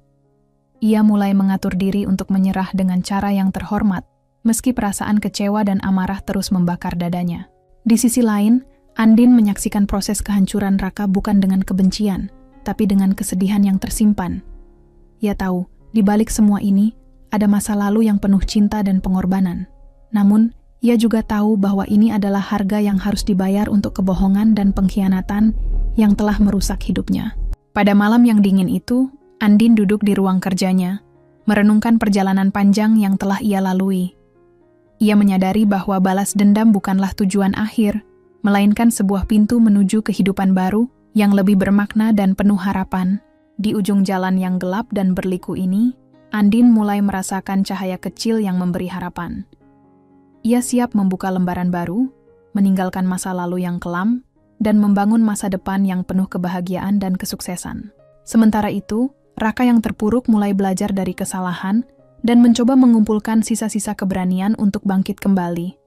Ia mulai mengatur diri untuk menyerah dengan cara yang terhormat, meski perasaan kecewa dan amarah terus membakar dadanya. Di sisi lain, Andin menyaksikan proses kehancuran Raka bukan dengan kebencian, tapi dengan kesedihan yang tersimpan. Ia tahu, di balik semua ini, ada masa lalu yang penuh cinta dan pengorbanan. Namun, ia juga tahu bahwa ini adalah harga yang harus dibayar untuk kebohongan dan pengkhianatan yang telah merusak hidupnya. Pada malam yang dingin itu, Andin duduk di ruang kerjanya, merenungkan perjalanan panjang yang telah ia lalui. Ia menyadari bahwa balas dendam bukanlah tujuan akhir, melainkan sebuah pintu menuju kehidupan baru yang lebih bermakna dan penuh harapan. Di ujung jalan yang gelap dan berliku ini, Andin mulai merasakan cahaya kecil yang memberi harapan. Ia siap membuka lembaran baru, meninggalkan masa lalu yang kelam, dan membangun masa depan yang penuh kebahagiaan dan kesuksesan. Sementara itu, Raka yang terpuruk mulai belajar dari kesalahan dan mencoba mengumpulkan sisa-sisa keberanian untuk bangkit kembali.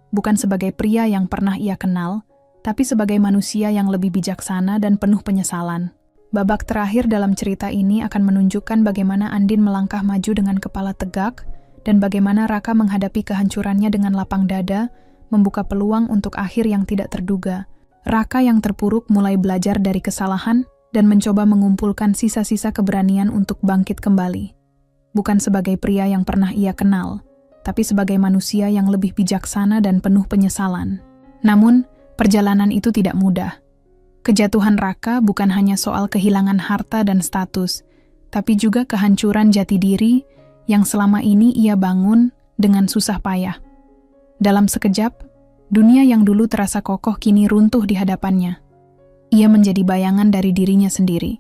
Bukan sebagai pria yang pernah ia kenal, tapi sebagai manusia yang lebih bijaksana dan penuh penyesalan. Babak terakhir dalam cerita ini akan menunjukkan bagaimana Andin melangkah maju dengan kepala tegak dan bagaimana Raka menghadapi kehancurannya dengan lapang dada, membuka peluang untuk akhir yang tidak terduga. Raka yang terpuruk mulai belajar dari kesalahan dan mencoba mengumpulkan sisa-sisa keberanian untuk bangkit kembali. Bukan sebagai pria yang pernah ia kenal, tapi sebagai manusia yang lebih bijaksana dan penuh penyesalan. Namun, perjalanan itu tidak mudah. Kejatuhan Raka bukan hanya soal kehilangan harta dan status, tapi juga kehancuran jati diri yang selama ini ia bangun dengan susah payah. Dalam sekejap, dunia yang dulu terasa kokoh kini runtuh di hadapannya. Ia menjadi bayangan dari dirinya sendiri,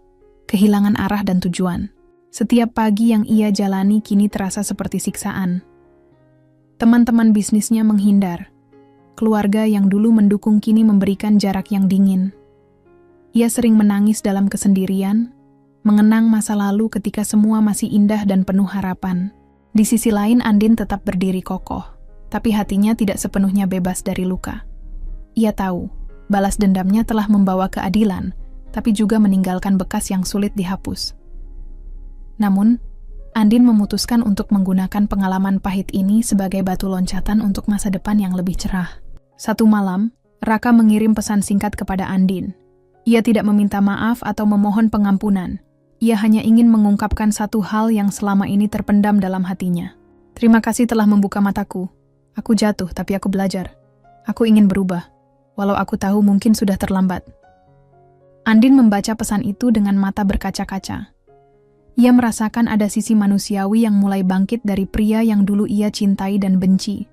kehilangan arah dan tujuan. Setiap pagi yang ia jalani kini terasa seperti siksaan. Teman-teman bisnisnya menghindar. Keluarga yang dulu mendukung kini memberikan jarak yang dingin. Ia sering menangis dalam kesendirian, mengenang masa lalu ketika semua masih indah dan penuh harapan. Di sisi lain, Andin tetap berdiri kokoh, tapi hatinya tidak sepenuhnya bebas dari luka. Ia tahu, balas dendamnya telah membawa keadilan, tapi juga meninggalkan bekas yang sulit dihapus. Namun, Andin memutuskan untuk menggunakan pengalaman pahit ini sebagai batu loncatan untuk masa depan yang lebih cerah. Satu malam, Raka mengirim pesan singkat kepada Andin. Ia tidak meminta maaf atau memohon pengampunan. Ia hanya ingin mengungkapkan satu hal yang selama ini terpendam dalam hatinya. Terima kasih telah membuka mataku. Aku jatuh, tapi aku belajar. Aku ingin berubah, walau aku tahu mungkin sudah terlambat. Andin membaca pesan itu dengan mata berkaca-kaca. Ia merasakan ada sisi manusiawi yang mulai bangkit dari pria yang dulu ia cintai dan benci.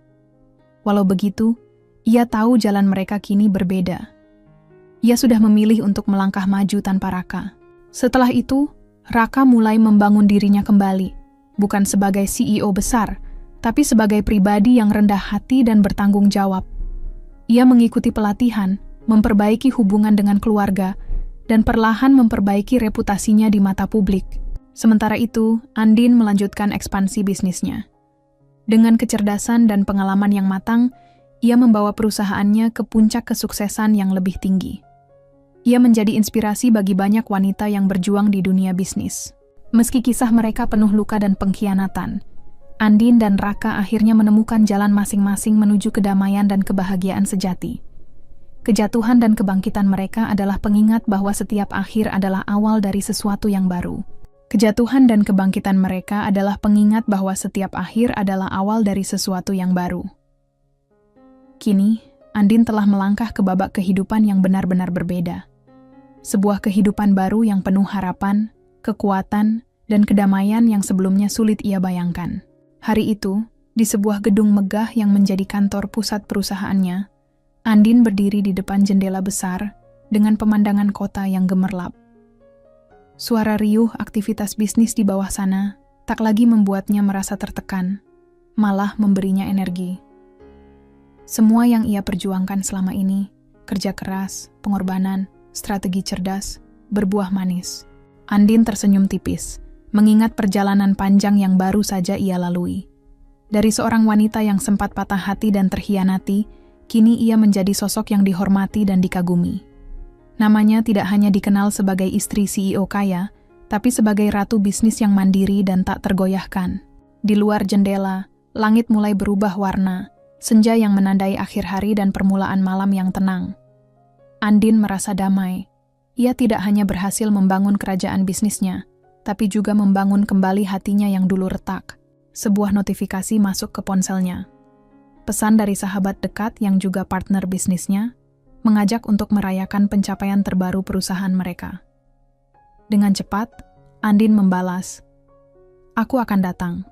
Walau begitu, ia tahu jalan mereka kini berbeda. Ia sudah memilih untuk melangkah maju tanpa Raka. Setelah itu, Raka mulai membangun dirinya kembali, bukan sebagai CEO besar, tapi sebagai pribadi yang rendah hati dan bertanggung jawab. Ia mengikuti pelatihan, memperbaiki hubungan dengan keluarga, dan perlahan memperbaiki reputasinya di mata publik. Sementara itu, Andin melanjutkan ekspansi bisnisnya. Dengan kecerdasan dan pengalaman yang matang, ia membawa perusahaannya ke puncak kesuksesan yang lebih tinggi. Ia menjadi inspirasi bagi banyak wanita yang berjuang di dunia bisnis. Meski kisah mereka penuh luka dan pengkhianatan, Andin dan Raka akhirnya menemukan jalan masing-masing menuju kedamaian dan kebahagiaan sejati. Kejatuhan dan kebangkitan mereka adalah pengingat bahwa setiap akhir adalah awal dari sesuatu yang baru. Kejatuhan dan kebangkitan mereka adalah pengingat bahwa setiap akhir adalah awal dari sesuatu yang baru. Kini, Andin telah melangkah ke babak kehidupan yang benar-benar berbeda. Sebuah kehidupan baru yang penuh harapan, kekuatan, dan kedamaian yang sebelumnya sulit ia bayangkan. Hari itu, di sebuah gedung megah yang menjadi kantor pusat perusahaannya, Andin berdiri di depan jendela besar dengan pemandangan kota yang gemerlap. Suara riuh aktivitas bisnis di bawah sana tak lagi membuatnya merasa tertekan, malah memberinya energi. Semua yang ia perjuangkan selama ini, kerja keras, pengorbanan, strategi cerdas, berbuah manis. Andin tersenyum tipis, mengingat perjalanan panjang yang baru saja ia lalui. Dari seorang wanita yang sempat patah hati dan terhianati, kini ia menjadi sosok yang dihormati dan dikagumi. Namanya tidak hanya dikenal sebagai istri CEO kaya, tapi sebagai ratu bisnis yang mandiri dan tak tergoyahkan. Di luar jendela, langit mulai berubah warna, senja yang menandai akhir hari dan permulaan malam yang tenang. Andin merasa damai. Ia tidak hanya berhasil membangun kerajaan bisnisnya, tapi juga membangun kembali hatinya yang dulu retak. Sebuah notifikasi masuk ke ponselnya. Pesan dari sahabat dekat yang juga partner bisnisnya, mengajak untuk merayakan pencapaian terbaru perusahaan mereka. Dengan cepat, Andin membalas, "Aku akan datang.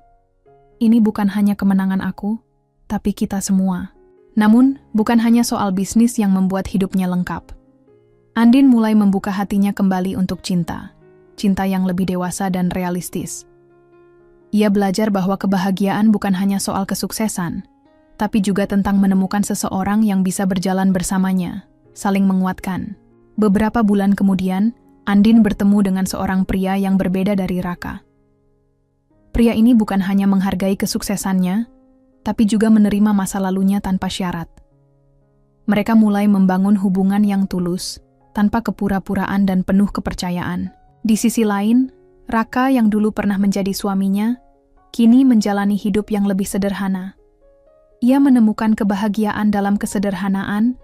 Ini bukan hanya kemenangan aku, tapi kita semua." Namun, bukan hanya soal bisnis yang membuat hidupnya lengkap. Andin mulai membuka hatinya kembali untuk cinta yang lebih dewasa dan realistis. Ia belajar bahwa kebahagiaan bukan hanya soal kesuksesan, tapi juga tentang menemukan seseorang yang bisa berjalan bersamanya, saling menguatkan. Beberapa bulan kemudian, Andin bertemu dengan seorang pria yang berbeda dari Raka. Pria ini bukan hanya menghargai kesuksesannya, tapi juga menerima masa lalunya tanpa syarat. Mereka mulai membangun hubungan yang tulus, tanpa kepura-puraan dan penuh kepercayaan. Di sisi lain, Raka yang dulu pernah menjadi suaminya, kini menjalani hidup yang lebih sederhana. Ia menemukan kebahagiaan dalam kesederhanaan,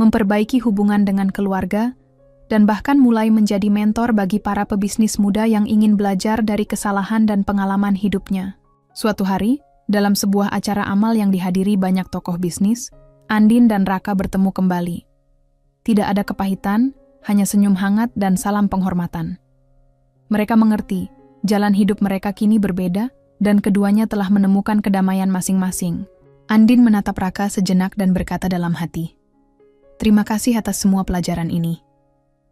memperbaiki hubungan dengan keluarga, dan bahkan mulai menjadi mentor bagi para pebisnis muda yang ingin belajar dari kesalahan dan pengalaman hidupnya. Suatu hari, dalam sebuah acara amal yang dihadiri banyak tokoh bisnis, Andin dan Raka bertemu kembali. Tidak ada kepahitan, hanya senyum hangat dan salam penghormatan. Mereka mengerti, jalan hidup mereka kini berbeda, dan keduanya telah menemukan kedamaian masing-masing. Andin menatap Raka sejenak dan berkata dalam hati, "Terima kasih atas semua pelajaran ini.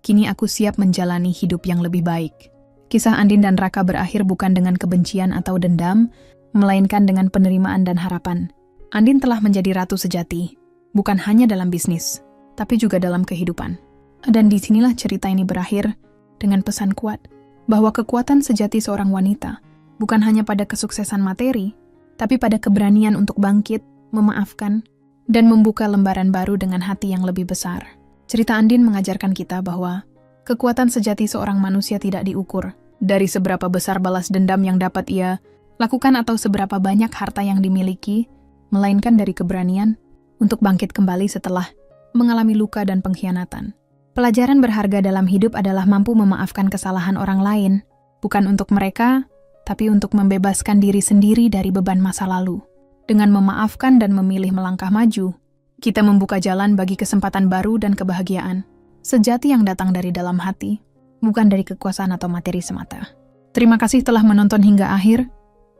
Kini aku siap menjalani hidup yang lebih baik." Kisah Andin dan Raka berakhir bukan dengan kebencian atau dendam, melainkan dengan penerimaan dan harapan. Andin telah menjadi ratu sejati, bukan hanya dalam bisnis, tapi juga dalam kehidupan. Dan disinilah cerita ini berakhir dengan pesan kuat, bahwa kekuatan sejati seorang wanita bukan hanya pada kesuksesan materi, tapi pada keberanian untuk bangkit, memaafkan, dan membuka lembaran baru dengan hati yang lebih besar. Cerita Andin mengajarkan kita bahwa kekuatan sejati seorang manusia tidak diukur dari seberapa besar balas dendam yang dapat ia lakukan atau seberapa banyak harta yang dimiliki, melainkan dari keberanian untuk bangkit kembali setelah mengalami luka dan pengkhianatan. Pelajaran berharga dalam hidup adalah mampu memaafkan kesalahan orang lain, bukan untuk mereka, tapi untuk membebaskan diri sendiri dari beban masa lalu. Dengan memaafkan dan memilih melangkah maju, kita membuka jalan bagi kesempatan baru dan kebahagiaan, sejati yang datang dari dalam hati, bukan dari kekuasaan atau materi semata. Terima kasih telah menonton hingga akhir.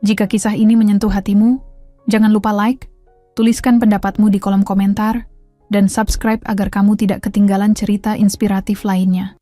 Jika kisah ini menyentuh hatimu, jangan lupa like, tuliskan pendapatmu di kolom komentar, dan subscribe agar kamu tidak ketinggalan cerita inspiratif lainnya.